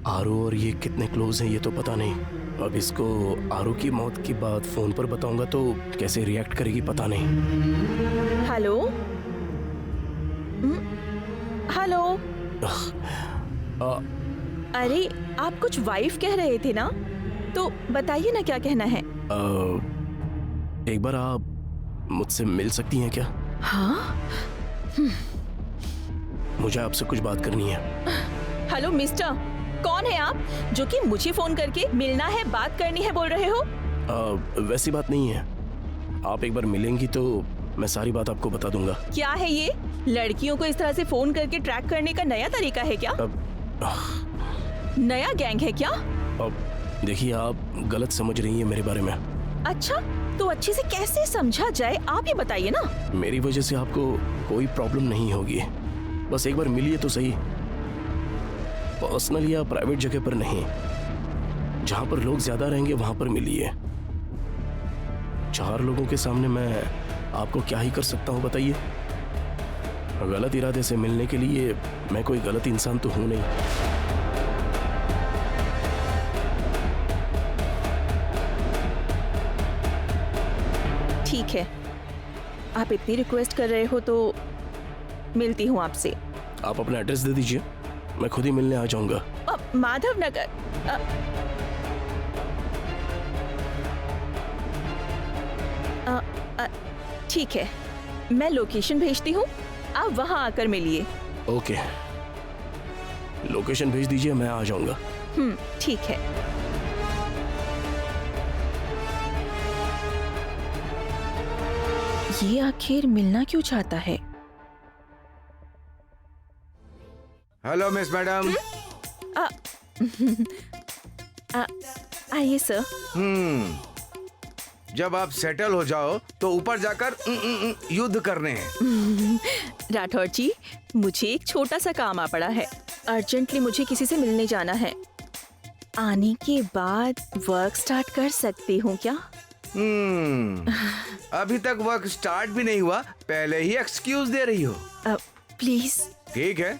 आरू और ये कितने क्लोज हैं ये तो पता नहीं। अब इसको आरू की मौत की बात फोन पर बताऊंगा तो कैसे रिएक्ट करेगी पता नहीं। Hello hello. अरे आप कुछ वाइफ कह रहे थे ना, तो बताइए ना क्या कहना है। एक बार आप मुझसे मिल सकती हैं क्या? हाँ मुझे आपसे कुछ बात करनी है। हेलो मिस्टर, कौन है आप जो कि मुझे फोन करके मिलना है बात करनी है बोल रहे हो? वैसी बात नहीं है, आप एक बार मिलेंगी तो मैं सारी बात आपको बता दूंगा। क्या है ये, लड़कियों को इस तरह से फोन करके ट्रैक करने का नया तरीका है क्या? नया गैंग है क्या? देखिए आप गलत समझ रही हैं मेरे बारे में। अच्छा तो अच्छे से कैसे समझा जाए आप ये बताइए ना। मेरी वजह से आपको कोई प्रॉब्लम नहीं होगी, बस एक बार मिलिए तो सही। पर्सनल या प्राइवेट जगह पर नहीं, जहां पर लोग ज्यादा रहेंगे वहां पर मिलिए। 4 लोगों के सामने मैं आपको क्या ही कर सकता हूं बताइए। गलत इरादे से मिलने के लिए मैं कोई गलत इंसान तो हूं नहीं। ठीक है, आप इतनी रिक्वेस्ट कर रहे हो तो मिलती हूँ आपसे। आप अपना एड्रेस दे दीजिए, मैं खुद ही मिलने आ जाऊंगा। माधव नगर। ठीक है, मैं लोकेशन भेजती हूँ, आप वहां आकर मिलिए। ओके, लोकेशन भेज दीजिए, मैं आ जाऊंगा। ठीक है। ये आखिर मिलना क्यों चाहता है? Hello miss madam. आइए सर। जब आप सेटल हो जाओ तो ऊपर जाकर युद्ध करने हैं। राठौर जी, मुझे एक छोटा सा काम आ पड़ा है, अर्जेंटली मुझे किसी से मिलने जाना है। आने के बाद वर्क स्टार्ट कर सकती हूँ क्या? अभी तक वर्क स्टार्ट भी नहीं हुआ, पहले ही एक्सक्यूज दे रही हो। प्लीज। ठीक है,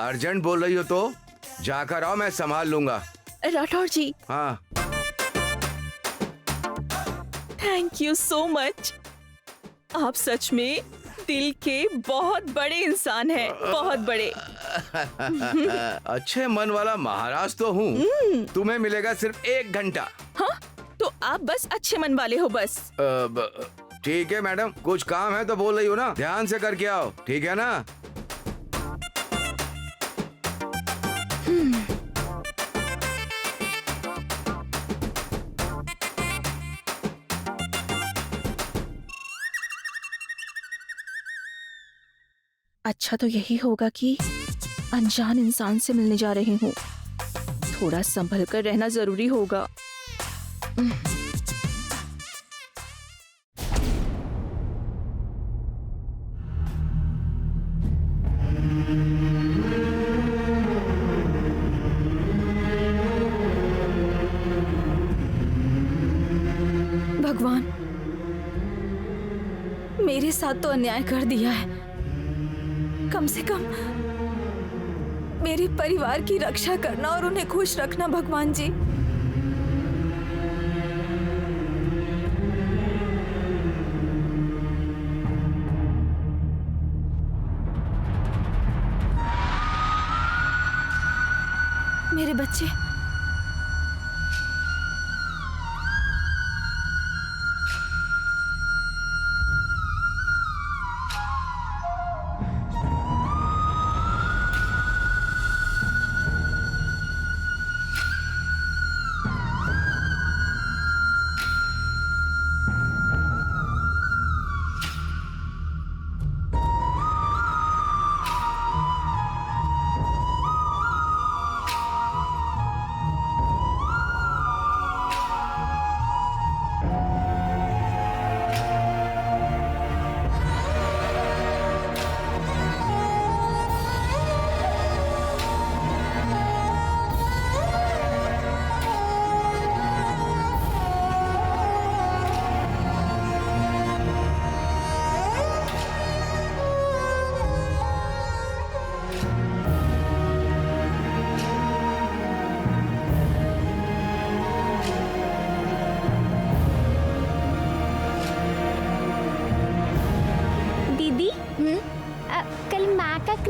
अर्जेंट बोल रही हो तो जाकर आओ, मैं संभाल लूंगा। राठौर जी। हाँ। थैंक यू सो मच, आप सच में दिल के बहुत बड़े इंसान हैं, बहुत बड़े। अच्छे मन वाला महाराज तो हूँ। तुम्हें मिलेगा सिर्फ 1 घंटा। हाँ, तो आप बस अच्छे मन वाले हो बस। ठीक है मैडम, कुछ काम है तो बोल रही हो ना, ध्यान से करके आओ, ठीक है ना? अच्छा तो यही होगा कि अनजान इंसान से मिलने जा रही हूँ, थोड़ा संभल कर रहना जरूरी होगा। भगवान, मेरे साथ तो अन्याय कर दिया है, कम से कम मेरे परिवार की रक्षा करना और उन्हें खुश रखना भगवान जी। मेरे बच्चे,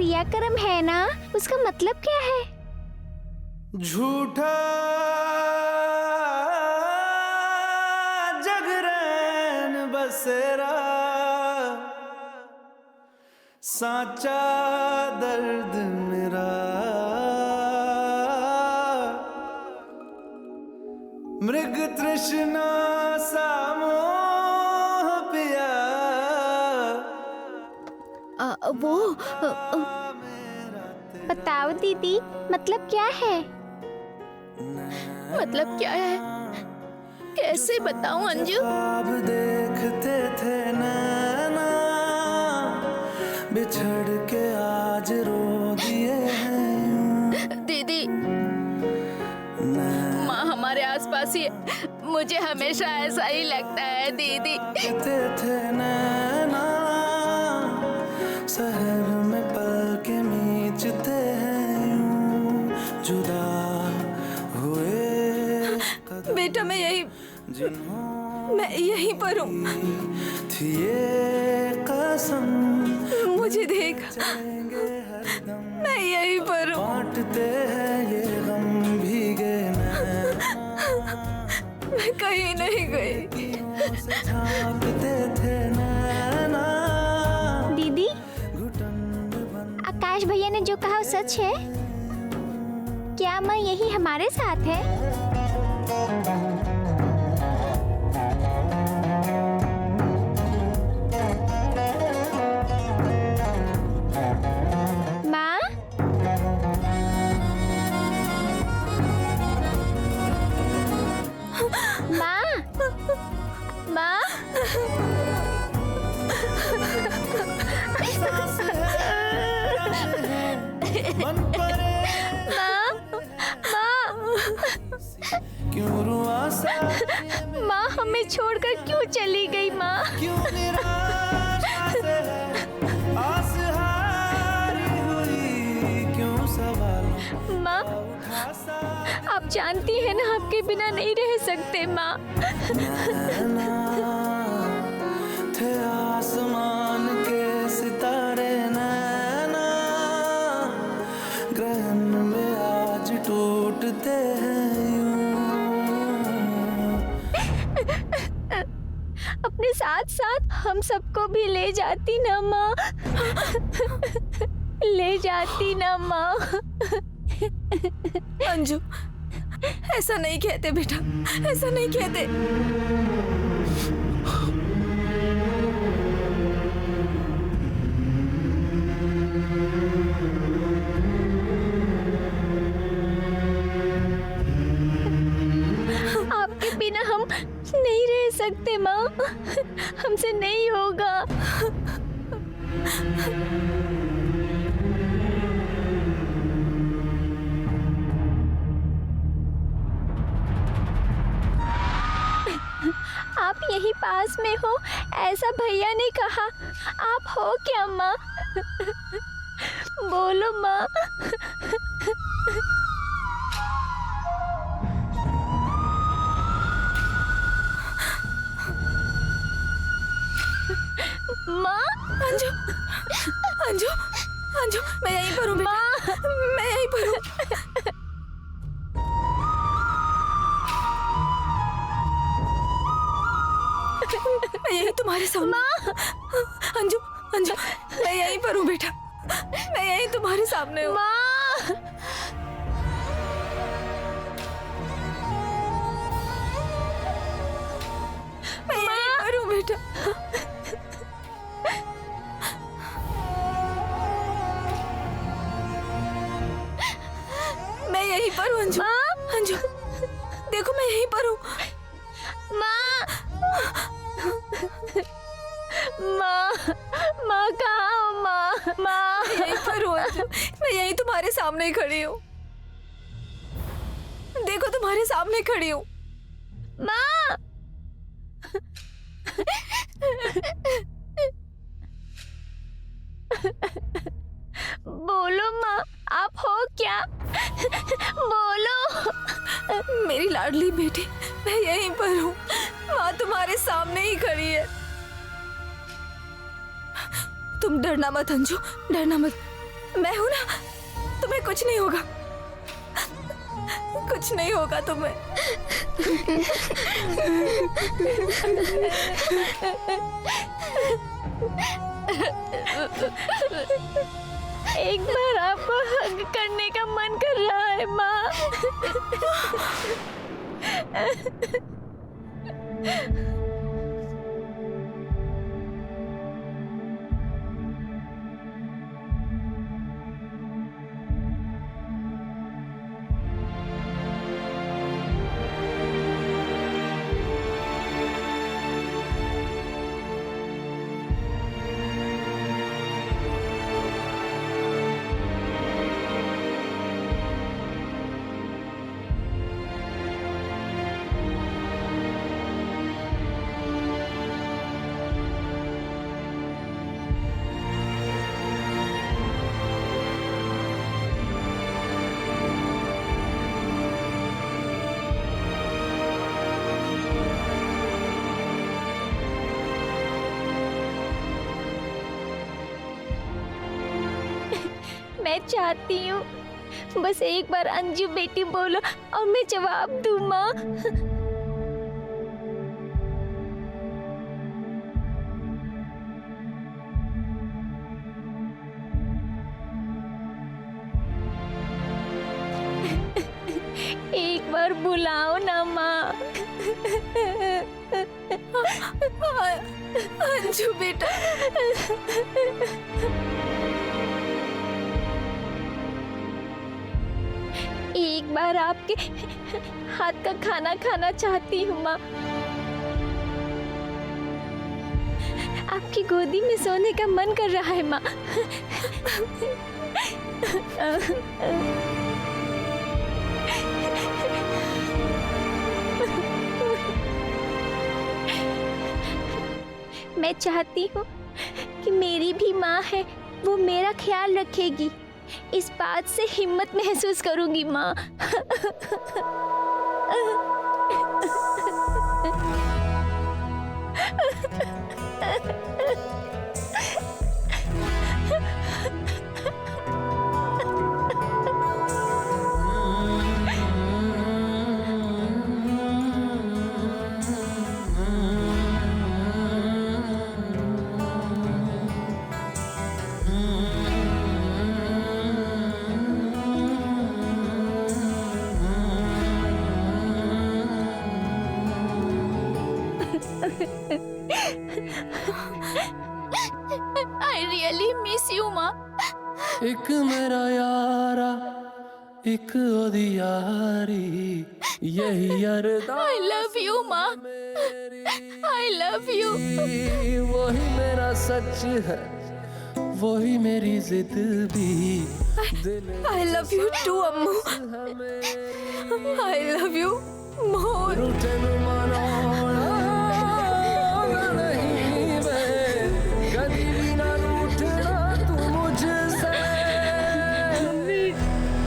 क्रियाक्रम है ना, उसका मतलब क्या है? झूठा जगरैन बसेरा, साचा दर्द मेरा, मृग तृष्णा सा मोह पिया। वो बताओ दीदी, मतलब क्या है? मतलब क्या है? कैसे बताऊं अंजू? ख्वाब देखते थे नैना, बिछड़ के आज रो दिए हैं। दीदी, माँ हमारे आसपास ही है। मुझे हमेशा ऐसा ही लगता है दीदी। देखते थे नैना, शहर में पल के मीचते हैं यूं, जुदा हुए बेटा मैं यहीं पर हूँ। थी ये कसम, मुझे देख, मैं यहीं पर हूँ। बांटते हैं ये गम भीगे नैना, मैं कहीं नहीं गई। झांकते थे नैना। दीदी, घुटन बंद आकाश भैया ने जो कहा वो सच है क्या? माँ यही हमारे साथ है? माँ, माँ, माँ, मन परे क्यों रुआ सा, माँ हमें छोड़कर क्यों चली गई? माँ, क्यों निराशा से आस हारी हुई, क्यों सवालों माँ, उठा सा आप जानती हैं ना आपके बिना नहीं रह सकते। माँ, नैना, थे आसमान के सितारे नैना, ग्रहण में आज टूटते हैं यूं। अपने साथ साथ हम सबको भी ले जाती ना माँ, ले जाती ना माँ। अंजू, ऐसा नहीं कहते बेटा, ऐसा नहीं कहते। आपके बिना हम नहीं रह सकते माँ, हमसे नहीं होगा। आप यही पास में हो ऐसा भैया ने कहा। आप हो क्या माँ? बोलो माँ। माँ, अंजू, अंजू, अंजू, मैं यहीं पर हूँ बेटा, मैं यहीं पर हूँ। मैं यहीं तुम्हारे सामने। माँ, अंजू, अंजू, मैं यहीं पर हूँ बेटा, मैं यहीं तुम्हारे सामने हूँ। माँ, मैं यहीं पर हूँ बेटा। मैं यहीं पर हूँ अंजू। अंजू, देखो मैं यहीं पर हूँ। माँ, माँ, माँ कहाँ हो माँ? माँ, यहीं पर हूँ अंजू, मैं यहीं तुम्हारे सामने खड़ी हूँ। देखो तुम्हारे सामने खड़ी हूँ। माँ, बोलो माँ, आप हो क्या? बोलो। मेरी लाडली बेटी, मैं यहीं पर हूँ। माँ तुम्हारे सामने ही खड़ी है। तुम डरना मत अंजू, डरना मत। मैं हूं ना, तुम्हें कुछ नहीं होगा, कुछ नहीं होगा तुम्हें। एक बार आपको हग करने का मन कर रहा है माँ। मैं चाहती हूँ बस एक बार अंजू बेटी बोलो और मैं जवाब दूँ माँ। एक बार बुलाओ ना माँ। अंजू बेटा, एक बार आपके हाथ का खाना खाना चाहती हूँ माँ। आपकी गोदी में सोने का मन कर रहा है माँ। मैं चाहती हूँ कि मेरी भी माँ है, वो मेरा ख्याल रखेगी। इस बात से हिम्मत महसूस करूंगी माँ। I really miss you, माँ। एक मेरा यारा, एक ओदी यारी, यही अरदा। I love you, माँ। I love you। वही मेरा सच है, वही मेरी जिद भी। I love you too, Ammu. I love you more। रूठन मनाना नहीं मैं, कभी भी ना रूठना तू मुझसे।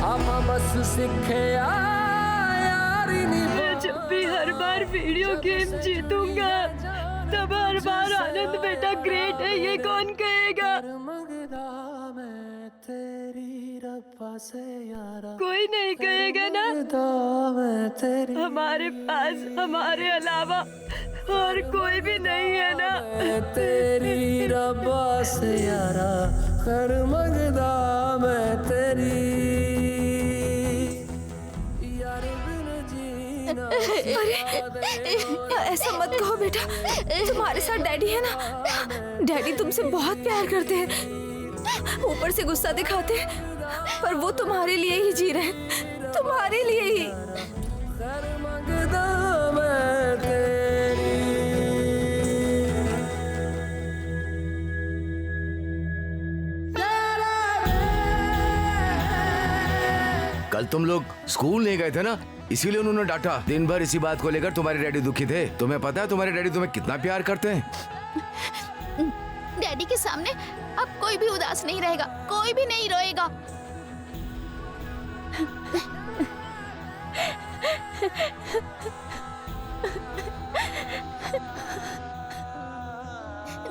आमा बस सीखे यारी निभा। जब भी हर बार वीडियो गेम जीतूंगा तब हर बार आनंद बेटा ग्रेट है, ये कौन कहेगा? तेरी रब्बा से यारा, कोई नहीं कहेगा ना। हमारे पास हमारे अलावा और कोई भी नहीं है ना। तेरी रब्बा से यारा, कर मंगदा मैं तेरी यार बिन जीना। अरे ऐसा मत कहो बेटा, तुम्हारे साथ डैडी है ना। डैडी तुमसे बहुत प्यार करते हैं, ऊपर से गुस्सा दिखाते हैं, पर वो तुम्हारे लिए ही जी रहे हैं, तुम्हारे लिए ही। कर मंगदा मैं तेरी। कल तुम लोग स्कूल नहीं गए थे ना, इसीलिए उन्होंने डांटा। दिन भर इसी बात को लेकर तुम्हारे डैडी दुखी थे। तुम्हें पता है तुम्हारे डैडी तुम्हें कितना प्यार करते हैं। डैडी के सामने अब कोई भी उदास नहीं रहेगा, कोई भी नहीं रोएगा।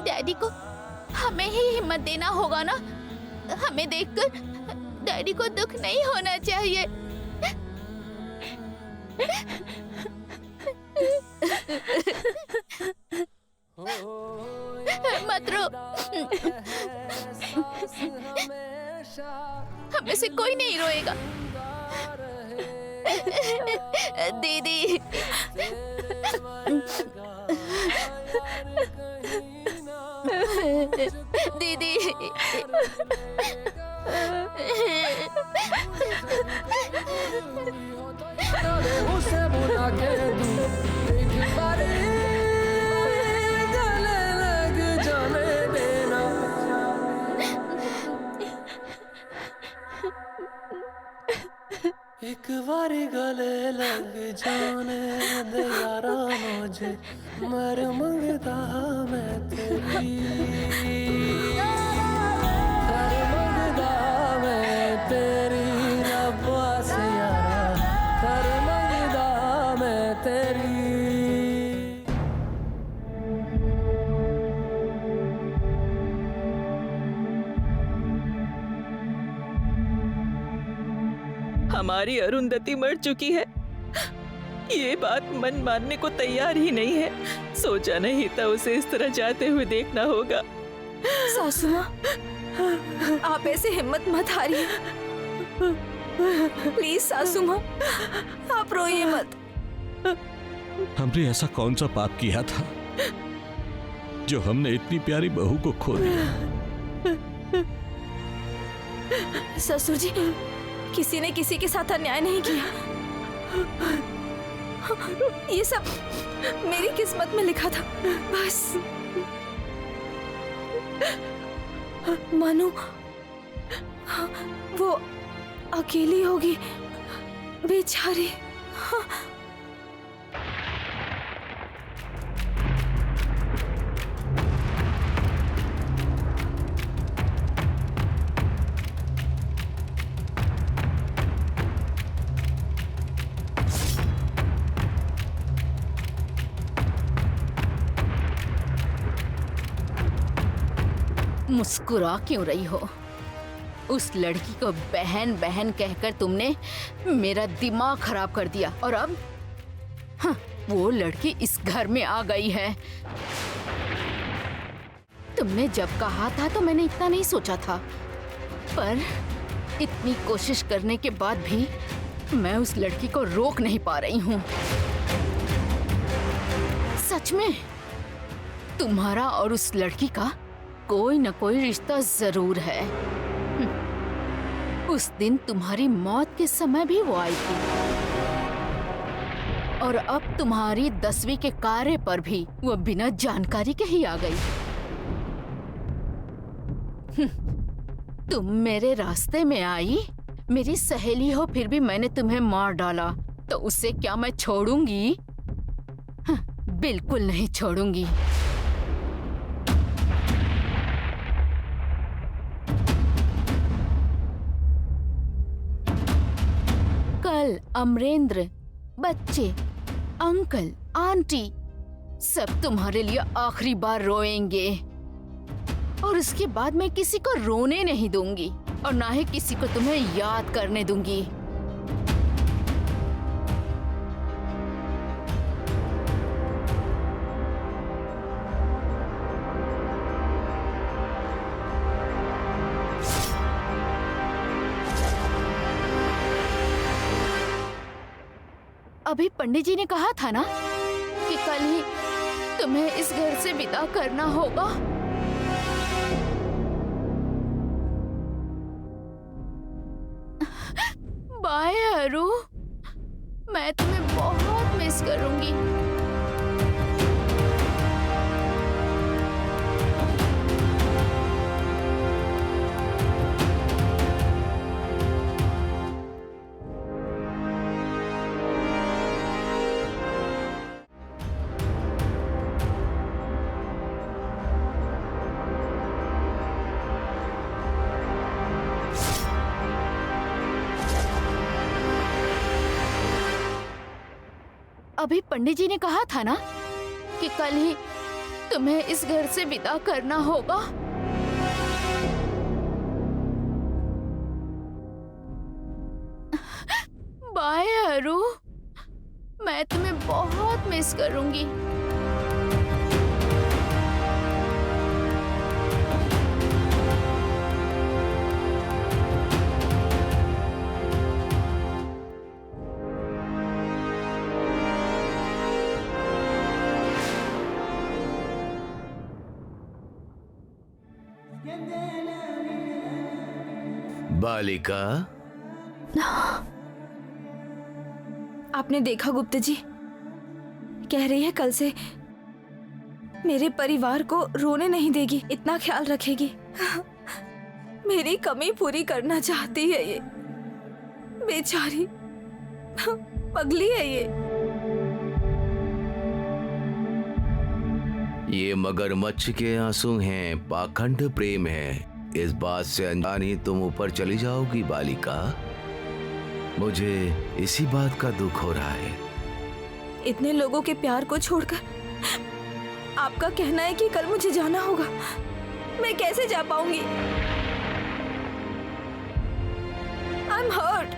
डैडी को हमें ही हिम्मत देना होगा ना। हमें देखकर डैडी को दुख नहीं होना चाहिए। मत रो, हमें से कोई नहीं रोएगा। दीदी, दीदी, उसे बुला के तू एक बारी गले लग जाने देना। एक बारी गले लग जाने दे यारा मुझे, मर मंगदा मैं तेरी, मर मंगदा मैं तेरी रब्बा से यारा, मर मंगदा मैं तेरी। हमारी अरुंधति मर चुकी है, ये बात मन मानने को तैयार ही नहीं है। सोचा नहीं था उसे इस तरह जाते हुए देखना होगा। सासू माँ, आप ऐसे हिम्मत मत हारिए। प्लीज सासू माँ, आप रोइए मत। हमने ऐसा कौन सा पाप किया था जो हमने इतनी प्यारी बहू को खो दिया? ससुर जी, किसी ने किसी के साथ अन्याय नहीं किया। ये सब मेरी किस्मत में लिखा था बस। मनु, वो अकेली होगी बेचारी। मुस्कुरा क्यों रही हो? उस लड़की को बहन बहन कहकर तुमने मेरा दिमाग खराब कर दिया और अब वो लड़की इस घर में आ गई है। तुमने जब कहा था तो मैंने इतना नहीं सोचा था, पर इतनी कोशिश करने के बाद भी मैं उस लड़की को रोक नहीं पा रही हूँ। सच में तुम्हारा और उस लड़की का कोई न कोई रिश्ता जरूर है। उस दिन तुम्हारी मौत के समय भी वो आई थी और अब तुम्हारी 10वीं के कार्य पर भी वो बिना जानकारी के ही आ गई। तुम मेरे रास्ते में आई, मेरी सहेली हो, फिर भी मैंने तुम्हें मार डाला, तो उससे क्या मैं छोड़ूंगी? बिल्कुल नहीं छोड़ूंगी। कल अमरेंद्र, बच्चे, अंकल, आंटी सब तुम्हारे लिए आखिरी बार रोएंगे और उसके बाद मैं किसी को रोने नहीं दूंगी और ना ही किसी को तुम्हें याद करने दूंगी। अभी पंडित जी ने कहा था ना कि कल ही तुम्हें इस घर से विदा करना होगा। बाय अरु, मैं तुम्हें बहुत मिस करूंगी। अभी पंडित जी ने कहा था ना कि कल ही तुम्हें इस घर से विदा करना होगा। अरु, मैं तुम्हें बहुत मिस करूंगी। बालिका, आपने देखा गुप्ता जी, कह रही है कल से मेरे परिवार को रोने नहीं देगी, इतना ख्याल रखेगी। मेरी कमी पूरी करना चाहती है ये बेचारी, पगली है ये मगरमच्छ के आंसू हैं, पाखंड प्रेम है। इस बात से अनजान ही तुम ऊपर चली जाओगी बालिका। मुझे इसी बात का दुख हो रहा है। इतने लोगों के प्यार को छोड़कर आपका कहना है कि कल मुझे जाना होगा, मैं कैसे जा पाऊंगी? I am hurt.